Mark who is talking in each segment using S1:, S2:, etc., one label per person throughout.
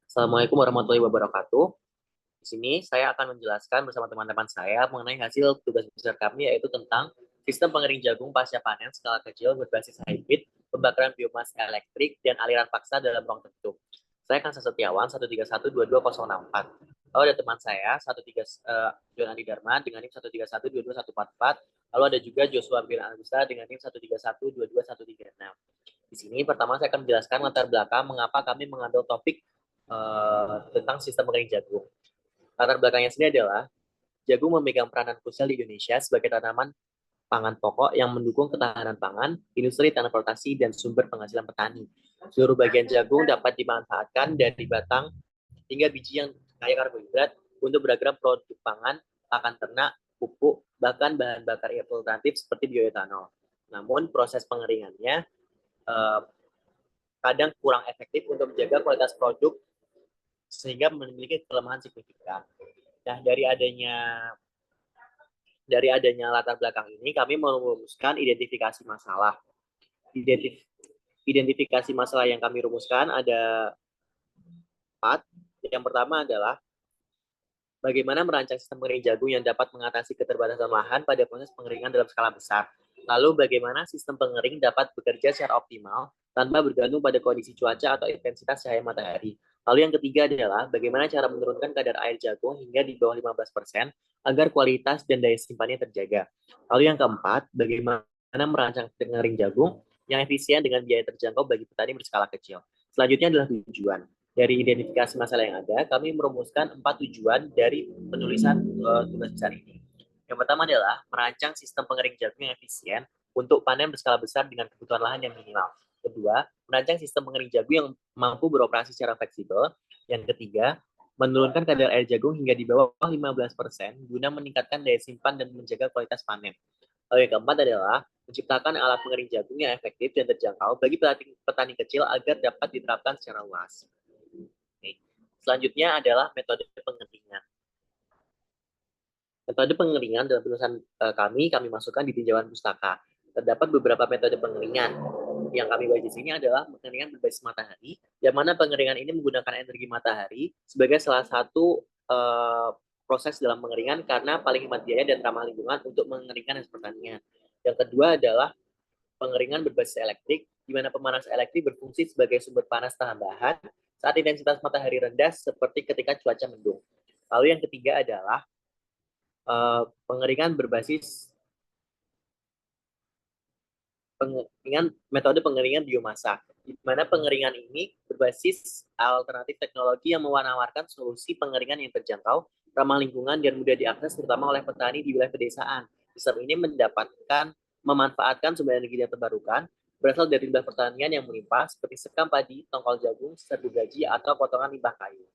S1: Assalamualaikum warahmatullahi wabarakatuh. Di sini saya akan menjelaskan bersama teman-teman saya mengenai hasil tugas besar kami, yaitu tentang sistem pengering jagung pasca panen skala kecil berbasis hybrid, pembakaran biomas elektrik, dan aliran paksa dalam ruang tertutup. Saya Kansa Setiawan, 131-22064. Lalu ada teman saya, 13 John Andi Dharma dengan NIM 131-22144. Lalu ada juga Joshua bin Agusta dengan NIM 131-22136. Di sini pertama saya akan menjelaskan latar belakang mengapa kami mengambil topik tentang sistem pengering jagung. Latar belakangnya sendiri adalah jagung memegang peranan krusial di Indonesia sebagai tanaman pangan pokok yang mendukung ketahanan pangan, industri transportasi, dan sumber penghasilan petani. Seluruh bagian jagung dapat dimanfaatkan dari batang hingga biji yang kaya karbohidrat untuk beragam produk pangan, pakan ternak, pupuk, bahkan bahan bakar alternatif seperti bioetanol. Namun proses pengeringannya kadang kurang efektif untuk menjaga kualitas produk sehingga memiliki kelemahan signifikan. Nah, dari adanya latar belakang ini, kami merumuskan identifikasi masalah. Identifikasi masalah yang kami rumuskan ada 4. Yang pertama adalah bagaimana merancang sistem pengering jagung yang dapat mengatasi keterbatasan lahan pada proses pengeringan dalam skala besar. Lalu bagaimana sistem pengering dapat bekerja secara optimal tanpa bergantung pada kondisi cuaca atau intensitas cahaya matahari. Lalu yang ketiga adalah bagaimana cara menurunkan kadar air jagung hingga di bawah 15% agar kualitas dan daya simpannya terjaga. Lalu yang keempat, bagaimana merancang pengering jagung yang efisien dengan biaya terjangkau bagi petani berskala kecil. Selanjutnya adalah tujuan. Dari identifikasi masalah yang ada, kami merumuskan 4 tujuan dari penulisan tugas besar ini. Yang pertama adalah merancang sistem pengering jagung yang efisien untuk panen berskala besar dengan kebutuhan lahan yang minimal. Kedua, merancang sistem pengering jagung yang mampu beroperasi secara fleksibel. Yang ketiga, menurunkan kadar air jagung hingga di bawah 15% guna meningkatkan daya simpan dan menjaga kualitas panen. Lalu yang keempat adalah menciptakan alat pengering jagung yang efektif dan terjangkau bagi petani kecil agar dapat diterapkan secara luas. Selanjutnya adalah metode pengeringan. Metode pengeringan dalam penulisan kami masukkan di tinjauan pustaka. Terdapat beberapa metode pengeringan. Yang kami bahas di sini adalah pengeringan berbasis matahari, yang mana pengeringan ini menggunakan energi matahari sebagai salah satu proses dalam pengeringan karena paling hemat biaya dan ramah lingkungan untuk mengeringkan hasil pertanian. Yang kedua adalah pengeringan berbasis elektrik, di mana pemanas elektrik berfungsi sebagai sumber panas tambahan saat intensitas matahari rendah seperti ketika cuaca mendung. Lalu yang ketiga adalah pengeringan berbasis metode pengeringan biomasa, di mana pengeringan ini berbasis alternatif teknologi yang menawarkan solusi pengeringan yang terjangkau, ramah lingkungan, dan mudah diakses terutama oleh petani di wilayah pedesaan. Sistem ini memanfaatkan sumber energi yang terbarukan berasal dari limbah pertanian yang melimpah seperti sekam padi, tongkol jagung, serbuk gaji, atau potongan limbah kayu.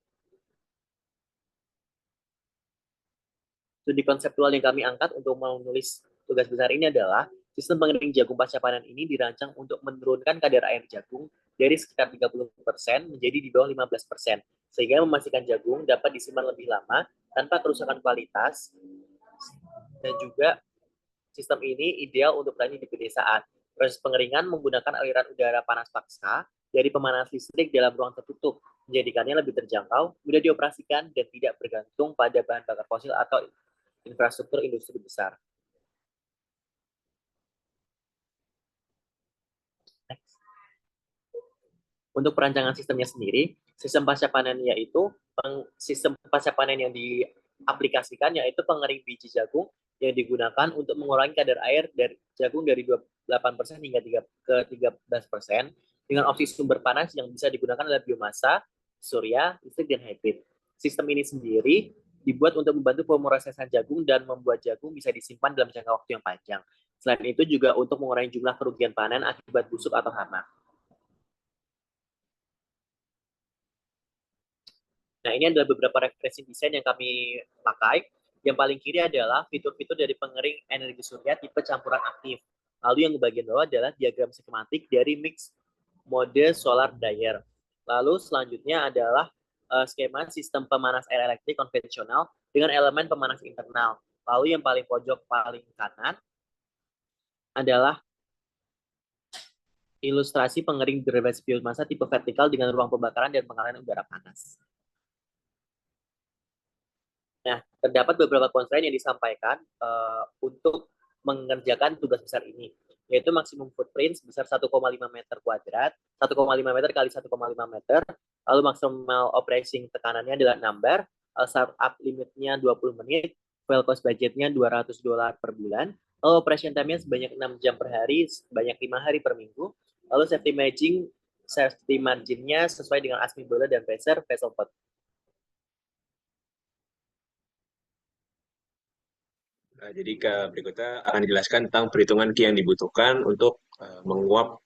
S1: Studi konseptual yang kami angkat untuk menulis tugas besar ini adalah sistem pengering jagung pasca panen ini dirancang untuk menurunkan kadar air jagung dari sekitar 30% menjadi di bawah 15%, sehingga memastikan jagung dapat disimpan lebih lama tanpa kerusakan kualitas, dan juga sistem ini ideal untuk petani di pedesaan. Proses pengeringan menggunakan aliran udara panas paksa dari pemanas listrik dalam ruang tertutup, menjadikannya lebih terjangkau, mudah dioperasikan, dan tidak bergantung pada bahan bakar fosil atau infrastruktur industri besar. Untuk perancangan sistemnya sendiri, sistem pasca panen yaitu sistem pasca panen yang diaplikasikan yaitu pengering biji jagung yang digunakan untuk mengurangi kadar air dari jagung dari 28% hingga ke 13% dengan opsi sumber panas yang bisa digunakan adalah biomasa, surya, listrik, dan hybrid. Sistem ini sendiri dibuat untuk membantu pemrosesan jagung dan membuat jagung bisa disimpan dalam jangka waktu yang panjang. Selain itu juga untuk mengurangi jumlah kerugian panen akibat busuk atau hama. Nah, ini adalah beberapa referensi desain yang kami pakai. Yang paling kiri adalah fitur-fitur dari pengering energi surya tipe campuran aktif. Lalu yang bagian bawah adalah diagram skematik dari mix mode solar dryer. Lalu selanjutnya adalah skema sistem pemanas air elektrik konvensional dengan elemen pemanas internal. Lalu yang paling pojok paling kanan adalah Ilustrasi pengering berbasis biomasa tipe vertikal dengan ruang pembakaran dan pengalihan udara panas. Nah, terdapat beberapa constraint yang disampaikan untuk mengerjakan tugas besar ini, yaitu maksimum footprint sebesar 1,5 meter kuadrat, 1,5 meter kali 1,5 meter, lalu maksimal operating tekanannya adalah 6 bar, startup limitnya 20 menit, fuel cost budgetnya $200 per bulan, lalu operation time-nya sebanyak 6 jam per hari, sebanyak 5 hari per minggu, lalu safety margin-nya sesuai dengan ASME boiler dan pressure vessel pot.
S2: Nah, jadi berikutnya akan dijelaskan tentang perhitungan Q yang dibutuhkan untuk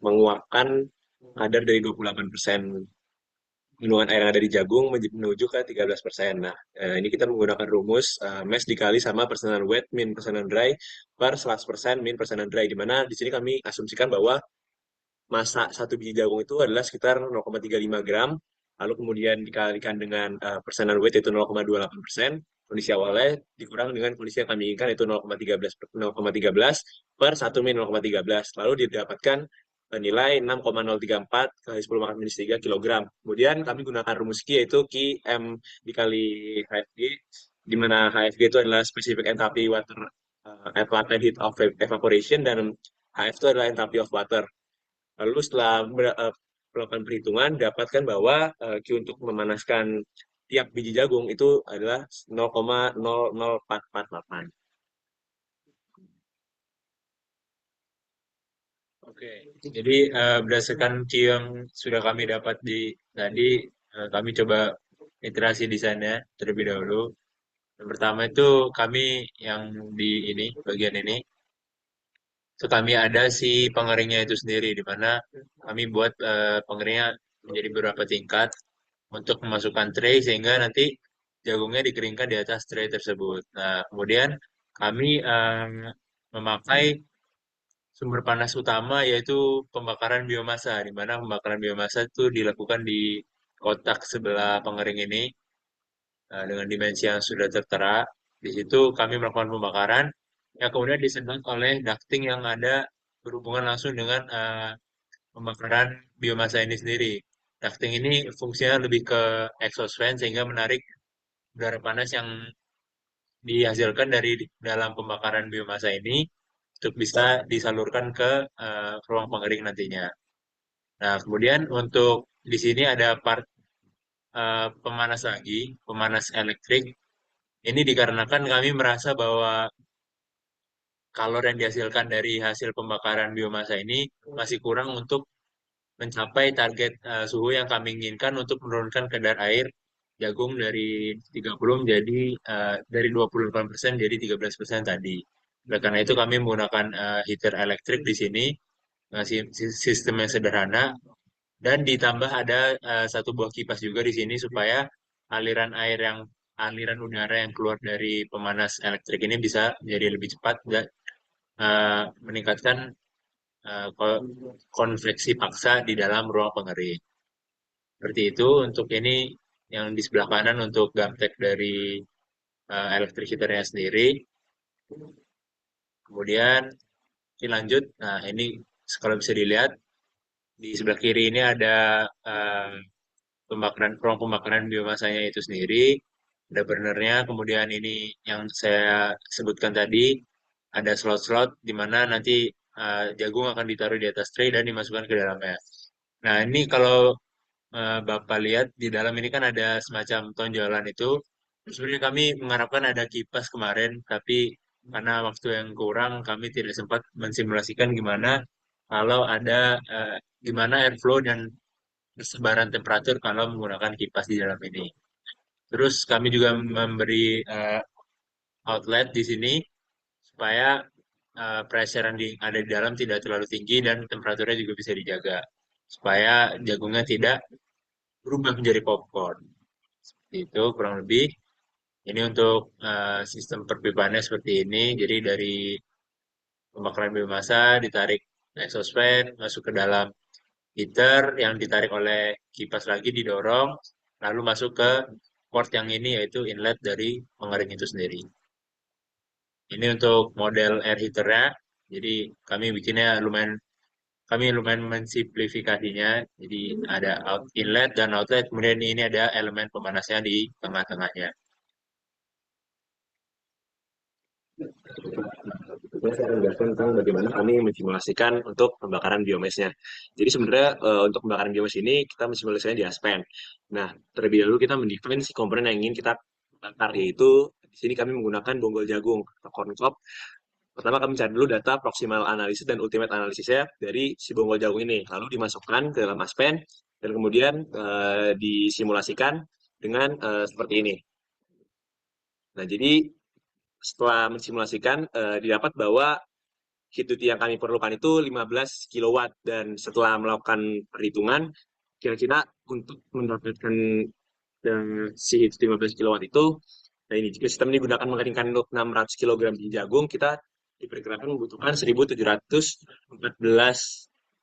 S2: menguapkan kadar dari 28% kandungan air yang ada di jagung menuju ke 13%. Nah, ini kita menggunakan rumus mass dikali sama persenan wet min persenan dry per 100% min persenan dry, di mana di sini kami asumsikan bahwa masa satu biji jagung itu adalah sekitar 0,35 gram, lalu kemudian dikalikan dengan persenan weight yaitu 0,28%, kondisi awalnya dikurang dengan kondisi yang kami inginkan yaitu 0,13 per 1 min 0,13, lalu didapatkan nilai 6,034 kali 10 pangkat minus 3 kilogram. Kemudian kami gunakan rumus Q yaitu Q M dikali HFG, di mana HFG itu adalah specific enthalpy water at latent heat of evaporation dan HF itu adalah enthalpy of water. Lalu setelah melakukan perhitungan, dapatkan bahwa Q untuk memanaskan tiap biji jagung itu adalah 0,00448. Oke, jadi berdasarkan Q yang sudah kami dapat tadi, kami coba iterasi desainnya terlebih dahulu. Yang pertama itu kami yang di bagian ini, so, kami ada si pengeringnya itu sendiri, di mana kami buat pengeringnya menjadi beberapa tingkat untuk memasukkan tray sehingga nanti jagungnya dikeringkan di atas tray tersebut. Nah, kemudian kami memakai sumber panas utama yaitu pembakaran biomasa, di mana pembakaran biomasa itu dilakukan di kotak sebelah pengering ini dengan dimensi yang sudah tertera. Di situ kami melakukan pembakaran yang kemudian disedot oleh ducting yang ada berhubungan langsung dengan pembakaran biomasa ini sendiri. Ducting ini fungsinya lebih ke exhaust fan sehingga menarik udara panas yang dihasilkan dari dalam pembakaran biomasa ini untuk bisa disalurkan ke ruang pengering nantinya. Nah, kemudian untuk di sini ada part pemanas lagi, pemanas elektrik. Ini dikarenakan kami merasa bahwa kalor yang dihasilkan dari hasil pembakaran biomasa ini masih kurang untuk mencapai target suhu yang kami inginkan untuk menurunkan kadar air jagung dari 30 menjadi dari 28% jadi 13% tadi. Oleh karena itu kami menggunakan heater elektrik di sini, sistem yang sederhana, dan ditambah ada satu buah kipas juga di sini supaya aliran air aliran udara yang keluar dari pemanas elektrik ini bisa menjadi lebih cepat dan meningkatkan uh, konveksi paksa di dalam ruang pengering. Seperti itu untuk ini yang di sebelah kanan untuk gaptek dari electric heaternya sendiri. Kemudian ini lanjut. Nah, ini kalau bisa dilihat di sebelah kiri ini ada ruang pembakaran biomasanya itu sendiri. Ada burnernya, kemudian ini yang saya sebutkan tadi, ada slot-slot di mana nanti jagung akan ditaruh di atas tray dan dimasukkan ke dalamnya. Nah, ini kalau Bapak lihat di dalam ini kan ada semacam tonjolan itu. Sebenarnya kami mengharapkan ada kipas kemarin, tapi karena waktu yang kurang, kami tidak sempat mensimulasikan gimana kalau ada gimana airflow dan persebaran temperatur kalau menggunakan kipas di dalam ini. Terus kami juga memberi outlet di sini supaya pressure yang ada di dalam tidak terlalu tinggi dan temperaturnya juga bisa dijaga supaya jagungnya tidak berubah menjadi popcorn. Itu kurang lebih. Ini untuk sistem perpipaannya seperti ini. Jadi dari pembakaran biomasa ditarik exhaust fan masuk ke dalam heater yang ditarik oleh kipas lagi didorong lalu masuk ke port yang ini yaitu inlet dari pengering itu sendiri. Ini untuk model air heaternya. Jadi kami bikinnya lumayan kami lumayan mensimplifikasinya. Jadi ada inlet dan outlet, kemudian ini ada elemen pemanasnya di tengah-tengahnya.
S3: Saya akan menjelaskan tentang bagaimana kami mensimulasikan untuk pembakaran biomasnya. Jadi sebenarnya untuk pembakaran biomas ini kita mensimulasikannya di Aspen. Nah, terlebih dahulu kita mendefine si komponen yang ingin kita bakar, yaitu di sini kami menggunakan bonggol jagung atau corn cob. Pertama kami cari dulu data proximal analysis dan ultimate analisisnya dari si bonggol jagung ini. Lalu dimasukkan ke dalam Aspen dan kemudian disimulasikan dengan seperti ini. Nah, jadi setelah mensimulasikan didapat bahwa heat duty yang kami perlukan itu 15 kilowatt dan setelah melakukan perhitungan kira-kira untuk mendapatkan si heat 15 kilowatt itu, nah ini jika sistem ini digunakan mengeringkan 600 kg biji jagung, kita diperkirakan membutuhkan 1.714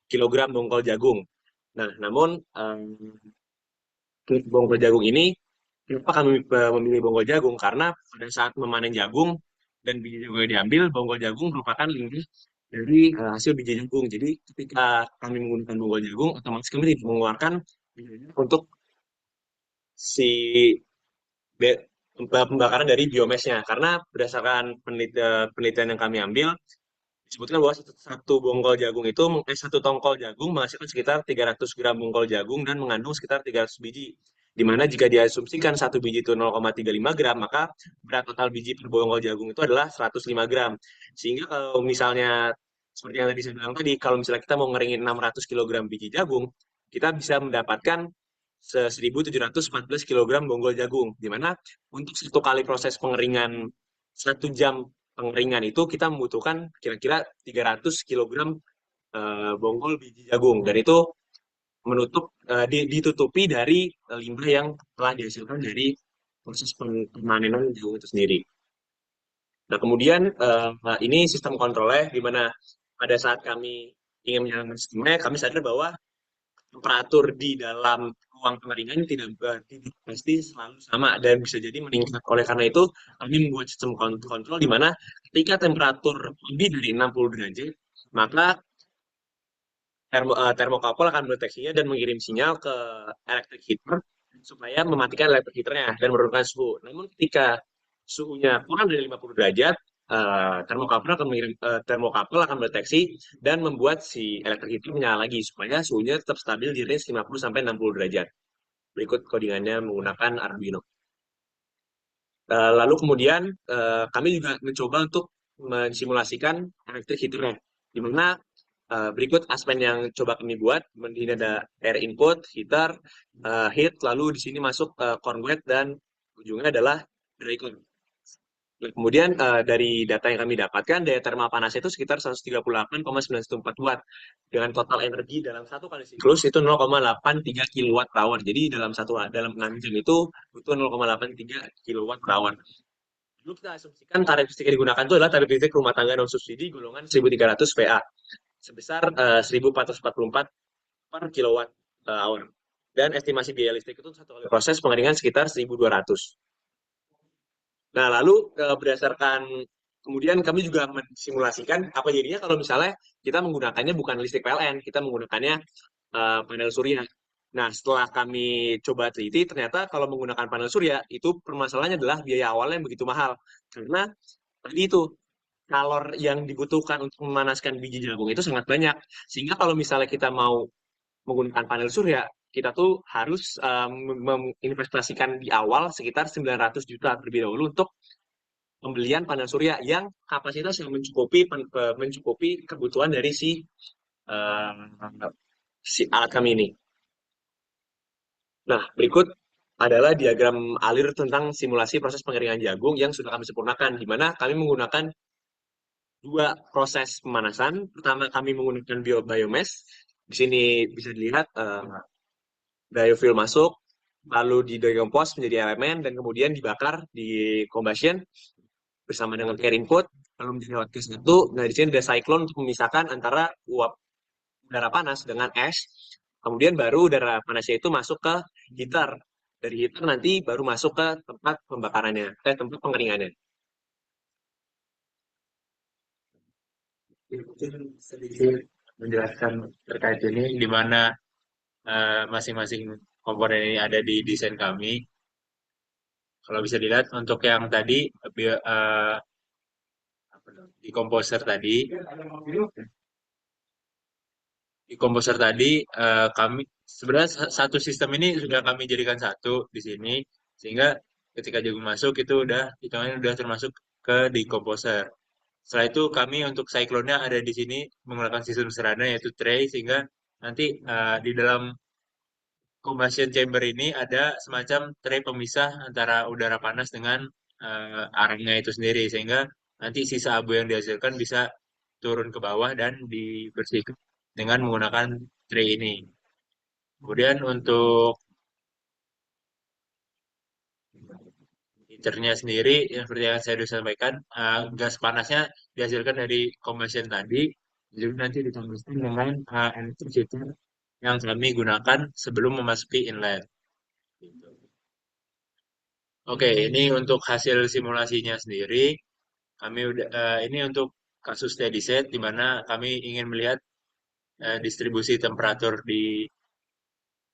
S3: kilogram bongkol jagung. Nah, namun bongkol jagung ini, kenapa kami memilih bongkol jagung? Karena pada saat memanen jagung dan biji jagung diambil, bongkol jagung merupakan limbah dari hasil biji jagung. Jadi ketika kami menggunakan bongkol jagung, otomatis kami tidak mengeluarkan untuk si pembakaran dari biomasnya. Karena berdasarkan penelitian yang kami ambil, disebutkan bahwa satu bonggol jagung itu, satu tongkol jagung menghasilkan sekitar 300 gram bonggol jagung dan mengandung sekitar 300 biji. Di mana jika diasumsikan satu biji itu 0,35 gram, maka berat total biji per bonggol jagung itu adalah 105 gram. Sehingga kalau misalnya, seperti yang tadi saya bilang tadi, kalau misalnya kita mau ngeringin 600 kilogram biji jagung, kita bisa mendapatkan 1.714 kilogram bonggol jagung. Di mana untuk satu kali proses pengeringan 1 jam pengeringan itu kita membutuhkan kira-kira 300 kilogram bonggol biji jagung dan itu ditutupi dari limbah yang telah dihasilkan dari proses pemanenan jagung itu sendiri. Nah, kemudian ini sistem kontrolnya di mana pada saat kami ingin menjalankan sistemnya, kami sadar bahwa temperatur di dalam ruang pengeringan tidak pasti selalu sama dan bisa jadi meningkat. Oleh karena itu, kami membuat sistem kontrol di mana ketika temperatur lebih dari 60 derajat, maka termokapel akan mendeteksinya dan mengirim sinyal ke electric heater supaya mematikan electric heaternya dan menurunkan suhu. Namun ketika suhunya kurang dari 50 derajat, termokapel akan mendeteksi dan membuat si electric heater menyala lagi supaya suhunya tetap stabil di range 50 sampai 60 derajat. Berikut codingannya menggunakan Arduino. Lalu kemudian kami juga mencoba untuk mensimulasikan electric heater-nya, di mana berikut Aspen yang coba kami buat. Di sini ada air input, heater, heat, lalu di sini masuk corn wet dan ujungnya adalah dry corn. Kemudian dari data yang kami dapatkan, daya termal panasnya itu sekitar 138,914 watt dengan total energi dalam satu kali siklus itu 0,83 kilowatt per hour. Jadi dalam 6 jam itu butuh 0,83 kilowatt per hour. Dulu kita asumsikan tarif listrik yang digunakan itu adalah tarif listrik rumah tangga non subsidi golongan 1.300 VA sebesar 1.444 per kilowatt hour. Dan estimasi biaya listrik itu satu kali proses pengeringan sekitar 1.200. Nah, lalu berdasarkan kemudian kami juga mensimulasikan apa jadinya kalau misalnya kita menggunakannya bukan listrik PLN, kita menggunakannya panel surya. Nah, setelah kami coba teliti, ternyata kalau menggunakan panel surya, itu permasalahannya adalah biaya awalnya yang begitu mahal. Karena tadi itu, kalor yang dibutuhkan untuk memanaskan biji jagung itu sangat banyak. Sehingga kalau misalnya kita mau menggunakan panel surya, kita tuh harus menginvestasikan di awal sekitar 900 juta terlebih dahulu untuk pembelian panel surya yang kapasitas yang mencukupi kebutuhan dari si alat kami ini. Nah, berikut adalah diagram alir tentang simulasi proses pengeringan jagung yang sudah kami sempurnakan, di mana kami menggunakan dua proses pemanasan. Pertama, kami menggunakan biomass. Di sini bisa dilihat biofuel masuk, lalu didecompose menjadi elemen, dan kemudian dibakar di combustion bersama dengan air input, lalu menjadi hot gas satu. Nah, di sini ada cyclone untuk memisahkan antara uap udara panas dengan es. Kemudian baru udara panasnya itu masuk ke heater. Dari heater nanti baru masuk ke tempat pembakarannya, tempat pengeringannya.
S2: menjelaskan terkait ini, di mana masing-masing komponen ini ada di desain kami. Kalau bisa dilihat untuk yang tadi di komposer tadi, kami sebenarnya satu sistem ini sudah kami jadikan satu di sini, sehingga ketika jagung masuk itu udah hitungannya udah termasuk ke di komposer. Setelah itu kami untuk cyclone-nya ada di sini menggunakan sistem sederhana yaitu tray, sehingga nanti di dalam combustion chamber ini ada semacam tray pemisah antara udara panas dengan arangnya itu sendiri, sehingga nanti sisa abu yang dihasilkan bisa turun ke bawah dan dibersihkan dengan menggunakan tray ini. Kemudian untuk heaternya sendiri, yang seperti yang saya sudah sampaikan, gas panasnya dihasilkan dari combustion tadi, jadi nanti ditambahkan dengan electric heater yang kami gunakan sebelum memasuki inlet. Gitu. Oke, ini untuk hasil simulasinya sendiri. Ini untuk kasus steady state, di mana kami ingin melihat distribusi temperatur di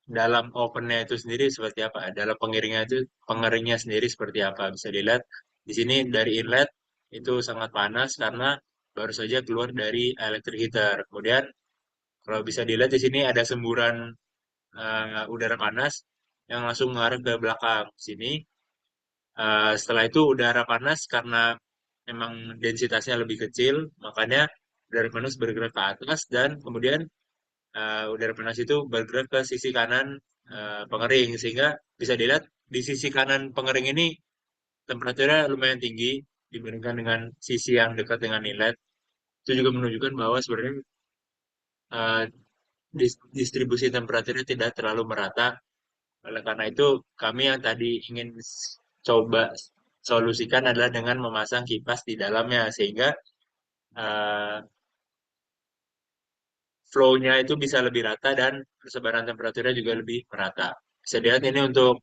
S2: dalam ovennya itu sendiri seperti apa, dalam pengeringnya sendiri seperti apa. Bisa dilihat di sini dari inlet itu sangat panas karena baru saja keluar dari electric heater. Kemudian kalau bisa dilihat di sini ada semburan udara panas yang langsung mengarah ke belakang sini. Setelah itu udara panas karena memang densitasnya lebih kecil, makanya udara panas bergerak ke atas dan kemudian udara panas itu bergerak ke sisi kanan pengering, sehingga bisa dilihat di sisi kanan pengering ini temperaturnya lumayan tinggi dibandingkan dengan sisi yang dekat dengan inlet. Itu juga menunjukkan bahwa sebenarnya uh, distribusi temperaturnya tidak terlalu merata. Oleh karena itu, kami yang tadi ingin coba solusikan adalah dengan memasang kipas di dalamnya, sehingga uh, flow-nya itu bisa lebih rata dan persebaran temperaturnya juga lebih merata. Bisa dilihat ini untuk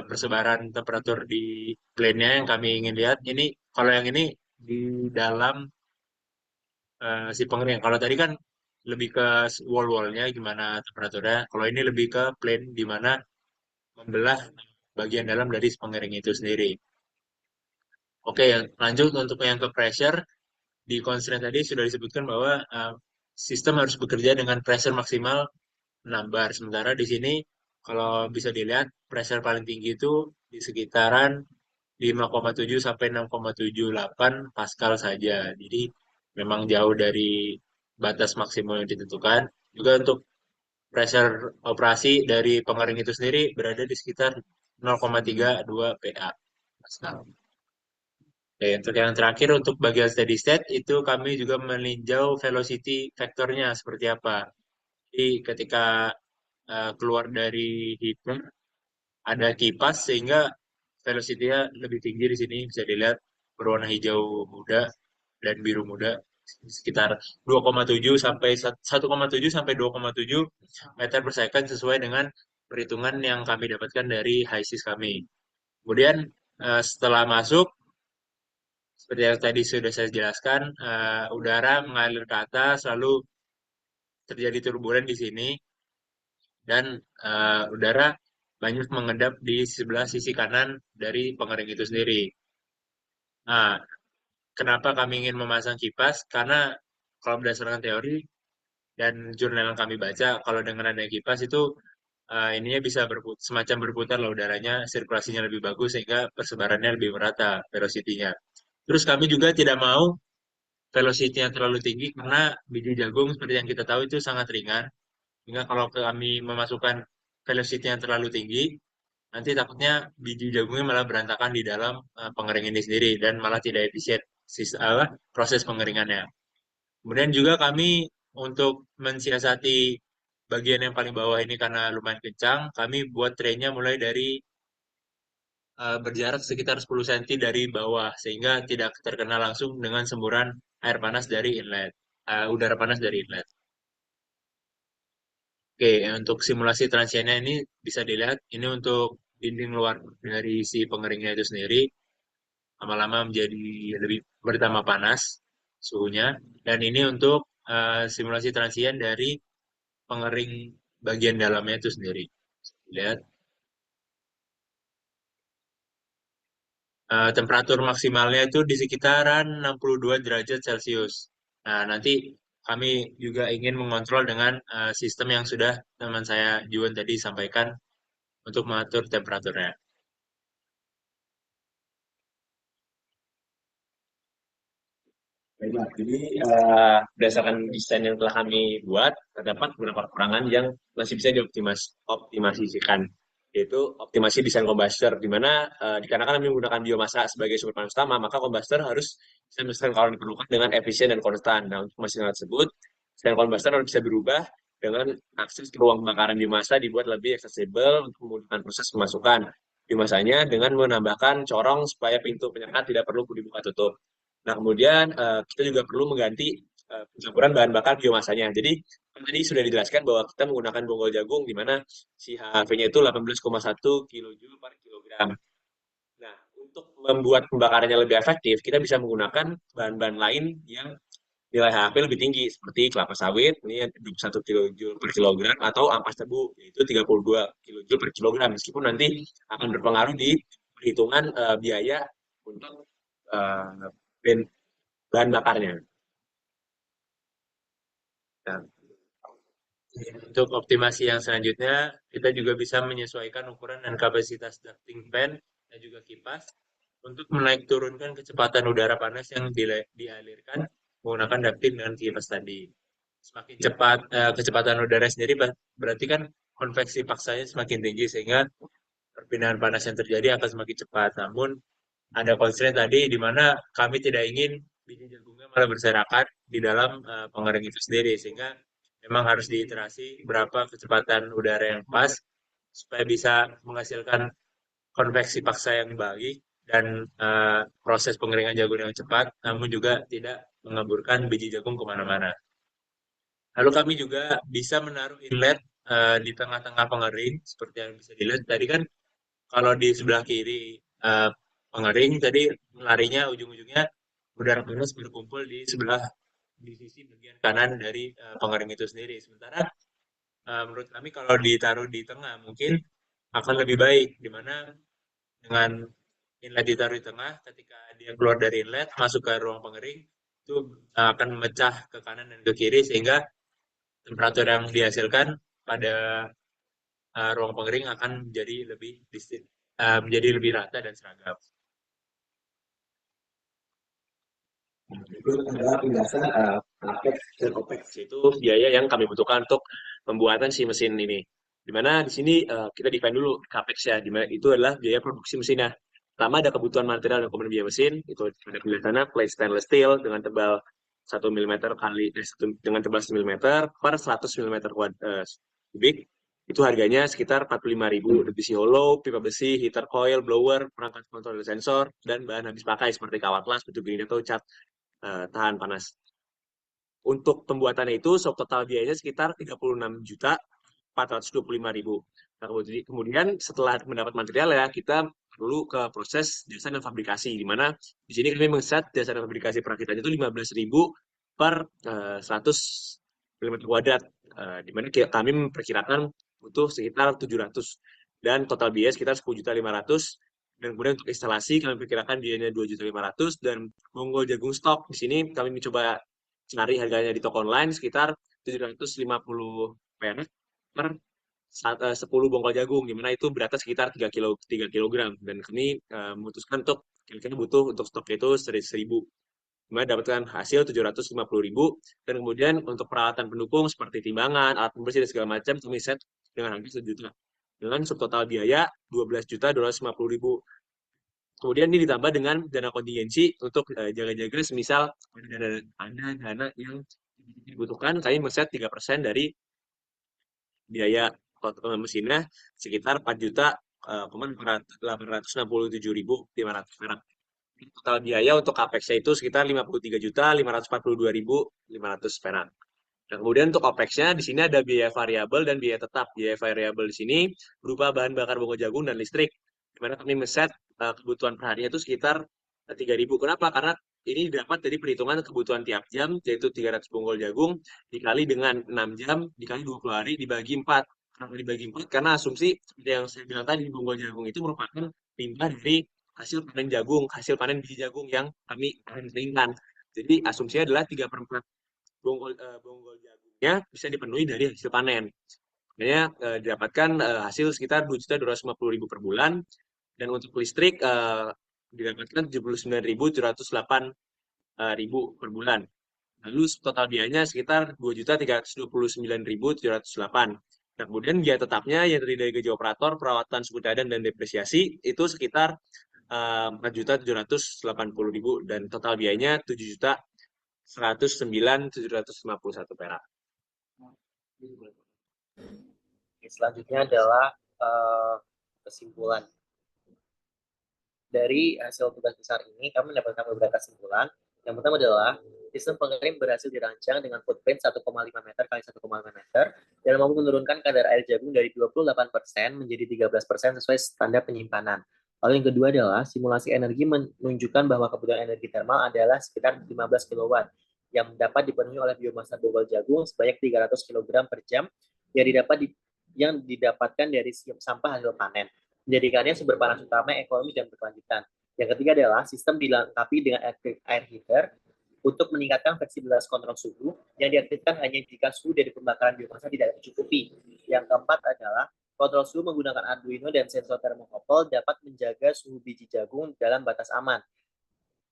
S2: persebaran temperatur di plane-nya yang kami ingin lihat. Ini kalau yang ini di dalam si pengering. Kalau tadi kan lebih ke wall-wallnya gimana temperaturnya. Kalau ini lebih ke plane di mana membelah bagian dalam dari si pengering itu sendiri. Oke, lanjut untuk yang ke pressure. Di constraint tadi sudah disebutkan bahwa sistem harus bekerja dengan pressure maksimal 6 bar. Sementara di sini kalau bisa dilihat pressure paling tinggi itu di sekitaran 5,7 sampai 6,78 Pascal saja. Jadi memang jauh dari batas maksimal yang ditentukan. Juga untuk pressure operasi dari pengering itu sendiri berada di sekitar 0,32 PA Pascal. Oke, untuk yang terakhir untuk bagian steady state itu kami juga meninjau velocity vektornya seperti apa. Jadi ketika keluar dari heater ada kipas sehingga velocity-nya lebih tinggi di sini bisa dilihat berwarna hijau muda dan biru muda sekitar 2,7 sampai 1,7 sampai 2,7 meter per second sesuai dengan perhitungan yang kami dapatkan dari HISIS kami. Kemudian setelah masuk seperti yang tadi sudah saya jelaskan, udara mengalir ke atas lalu terjadi turbulen di sini dan udara banyak mengendap di sebelah sisi kanan dari pengering itu sendiri. Nah, kenapa kami ingin memasang kipas? Karena kalau berdasarkan teori dan jurnal yang kami baca, kalau dengan adanya kipas itu ininya bisa semacam berputar lah udaranya, sirkulasinya lebih bagus sehingga persebarannya lebih merata velocity-nya. Terus kami juga tidak mau velocity yang terlalu tinggi karena biji jagung seperti yang kita tahu itu sangat ringan. Sehingga kalau kami memasukkan velocity yang terlalu tinggi, nanti takutnya biji jagungnya malah berantakan di dalam pengering ini sendiri dan malah tidak efisien proses pengeringannya. Kemudian juga kami untuk mensiasati bagian yang paling bawah ini karena lumayan kencang, kami buat trennya mulai dari berjarak sekitar 10 cm dari bawah sehingga tidak terkena langsung dengan semburan air panas dari inlet, udara panas dari inlet. Oke, untuk simulasi transiennya ini bisa dilihat ini untuk dinding luar dari si pengeringnya itu sendiri lama-lama menjadi lebih bertambah panas suhunya dan ini untuk simulasi transien dari pengering bagian dalamnya itu sendiri. Lihat, temperatur maksimalnya itu di sekitaran 62 derajat Celcius. Nah, nanti kami juga ingin mengontrol dengan sistem yang sudah teman saya Juan tadi sampaikan untuk mengatur temperaturnya.
S3: Baiklah, jadi berdasarkan desain yang telah kami buat, terdapat beberapa kekurangan yang masih bisa dioptimasikan, yaitu optimasi desain combustor, di mana dikarenakan kami menggunakan biomasa sebagai sumber panas utama, maka combustor harus bisa menyelesaikan kalau diperlukan dengan efisien dan konstan. Nah, untuk mesin tersebut, desain combustor harus bisa berubah dengan akses ke ruang pembakaran biomasa dibuat lebih aksesibel untuk memudahkan proses pemasukan biomasanya dengan menambahkan corong supaya pintu penyekat tidak perlu dibuka tutup. Nah, kemudian kita juga perlu mengganti pencampuran bahan bakar biomasanya. Jadi, tadi sudah dijelaskan bahwa kita menggunakan bonggol jagung di mana si HHV-nya itu 18,1 kJ per kilogram. Nah, untuk membuat pembakarannya lebih efektif, kita bisa menggunakan bahan-bahan lain yang nilai HHV lebih tinggi, seperti kelapa sawit, ini 21 kJ per kilogram, atau ampas tebu, yaitu 32 kJ per kilogram, meskipun nanti akan berpengaruh di perhitungan biaya untuk uh, bahan bakarnya. Nah,
S2: untuk optimasi yang selanjutnya, kita juga bisa menyesuaikan ukuran dan kapasitas ducting fan dan juga kipas untuk menaik turunkan kecepatan udara panas yang dialirkan menggunakan ducting dan kipas tadi. Semakin cepat kecepatan udara sendiri berarti kan konveksi paksanya semakin tinggi sehingga perpindahan panas yang terjadi akan semakin cepat. Namun ada constraint tadi di mana kami tidak ingin biji jagungnya malah berserakan di dalam pengering itu sendiri sehingga memang harus diiterasi berapa kecepatan udara yang pas supaya bisa menghasilkan konveksi paksa yang baik dan proses pengeringan jagung yang cepat namun juga tidak mengaburkan biji jagung kemana-mana. Lalu kami juga bisa menaruh inlet di tengah-tengah pengering seperti yang bisa dilihat tadi kan kalau di sebelah kiri pengering tadi larinya ujung-ujungnya udara panas berkumpul di sisi bagian kanan dari pengering itu sendiri. Sementara menurut kami kalau ditaruh di tengah mungkin akan lebih baik, di mana dengan inlet ditaruh di tengah, ketika dia keluar dari inlet masuk ke ruang pengering itu akan memecah ke kanan dan ke kiri sehingga temperatur yang dihasilkan pada ruang pengering akan menjadi lebih rata dan seragam.
S3: Itu adalah penjelasan CAPEX dan OPEX, yaitu biaya yang kami butuhkan untuk pembuatan si mesin ini. Dimana di sini kita define dulu CAPEX ya, dimana itu adalah biaya produksi mesinnya. Pertama ada kebutuhan material dan komponen biaya mesin, itu ada penjelasannya plate stainless steel dengan tebal 1 mm dengan tebal 1 mm per 100 mm kubik. Itu harganya sekitar 45.000. Besi hollow, pipa besi, heater coil, blower, perangkat kontrol dan sensor, dan bahan habis pakai seperti kawat las, batu gini atau cat tahan panas. Untuk pembuatannya itu total biayanya sekitar 36.425.000. Nah, kemudian setelah mendapat material ya kita perlu ke proses jasa dan fabrikasi, di mana di sini kami mengset jasa dan fabrikasi perakitannya itu 15.000 per 100 mm kuadrat, di mana kami memperkirakan butuh sekitar 700 dan total biaya sekitar 10.500.000. Dan kemudian untuk instalasi kami perkirakan biayanya 2.500.000 dan bonggol jagung stok di sini kami mencoba cari harganya di toko online sekitar 750 perak per 10 bonggol jagung, di mana itu beratnya sekitar 3 kg dan kami memutuskan untuk kira-kira butuh untuk stok itu 1.000. Kemudian dapatkan hasil 750.000 dan kemudian untuk peralatan pendukung seperti timbangan, alat pembersih dan segala macam kami set dengan harga 1 juta dengan subtotal biaya 12.250.000. Kemudian ini ditambah dengan dana kontingensi untuk jaga-jaga semisal ada dana yang dibutuhkan, kami men-set 3% dari biaya mesinnya sekitar 4.867.500 perak. Total biaya untuk capex-nya itu sekitar 53.542.500 perak. Nah, kemudian untuk OPEX-nya di sini ada biaya variabel dan biaya tetap. Biaya variabel di sini berupa bahan bakar bonggol jagung dan listrik. Di mana kami men-set kebutuhan perharinya itu sekitar 3.000. Kenapa? Karena ini didapat dari perhitungan kebutuhan tiap jam, yaitu 300 bonggol jagung, dikali dengan 6 jam, dikali 20 hari, dibagi 4. Kenapa dibagi 4? Karena asumsi, seperti yang saya bilang tadi, bonggol jagung itu merupakan limbah dari hasil panen jagung, hasil panen biji jagung yang kami keringkan. Jadi asumsinya adalah 3/4 bonggol jagungnya bisa dipenuhi dari hasil panen. Makanya didapatkan hasil sekitar 2.250.000 per bulan, dan untuk listrik didapatkan 79.708 ribu per bulan. Lalu total biayanya sekitar 2.329.708. Nah, kemudian biaya tetapnya yang terdiri dari gaji operator, perawatan suku cadang, dan depresiasi itu sekitar 4.780.000 dan total biayanya 7.109.751 perak.
S1: Selanjutnya adalah kesimpulan. Dari hasil tugas besar ini, kami mendapatkan beberapa kesimpulan. Yang pertama adalah sistem pengering berhasil dirancang dengan footprint 1,5 meter kali 1,5 meter dan mampu menurunkan kadar air jagung dari 28% menjadi 13% sesuai standar penyimpanan. Lalu yang kedua adalah simulasi energi menunjukkan bahwa kebutuhan energi termal adalah sekitar 15 kW yang dapat dipenuhi oleh biomasa bonggol jagung sebanyak 300 kg per jam yang didapatkan dari sampah hasil panen, menjadikannya sumber panas utama ekonomi dan berkelanjutan. Yang ketiga adalah sistem dilengkapi dengan air heater untuk meningkatkan fleksibilitas kontrol suhu yang diaktifkan hanya jika suhu dari pembakaran biomasa tidak mencukupi. Yang keempat adalah kontrol suhu menggunakan Arduino dan sensor thermocouple dapat menjaga suhu biji jagung dalam batas aman,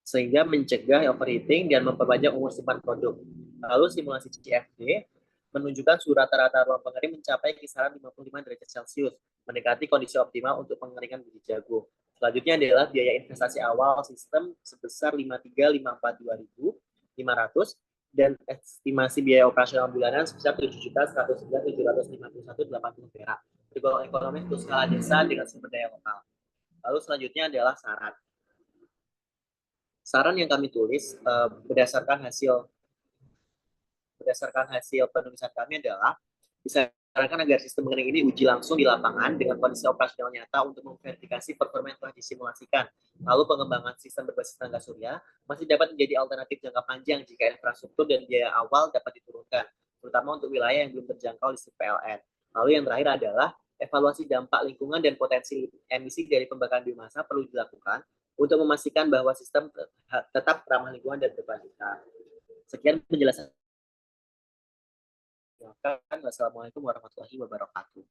S1: sehingga mencegah overheating dan memperpanjang umur simpan produk. Lalu simulasi CFD menunjukkan suhu rata-rata ruang pengering mencapai kisaran 55 derajat Celcius, mendekati kondisi optimal untuk pengeringan biji jagung. Selanjutnya adalah biaya investasi awal sistem sebesar 53.542.500 dan estimasi biaya operasional bulanan sebesar 7.109.751.80 perak. Tergolong ekonomi untuk skala desa dengan sumber daya lokal. Lalu selanjutnya adalah saran. Saran yang kami tulis berdasarkan hasil penulisan kami adalah disarankan agar sistem pengering ini uji langsung di lapangan dengan kondisi operasional nyata untuk memverifikasi performa yang telah disimulasikan. Lalu pengembangan sistem berbasis tenaga surya masih dapat menjadi alternatif jangka panjang jika infrastruktur dan biaya awal dapat diturunkan, terutama untuk wilayah yang belum terjangkau listrik PLN. Lalu yang terakhir adalah evaluasi dampak lingkungan dan potensi emisi dari pembakaran biomasa perlu dilakukan untuk memastikan bahwa sistem tetap ramah lingkungan dan berkelanjutan. Sekian penjelasan. Wassalamualaikum warahmatullahi wabarakatuh.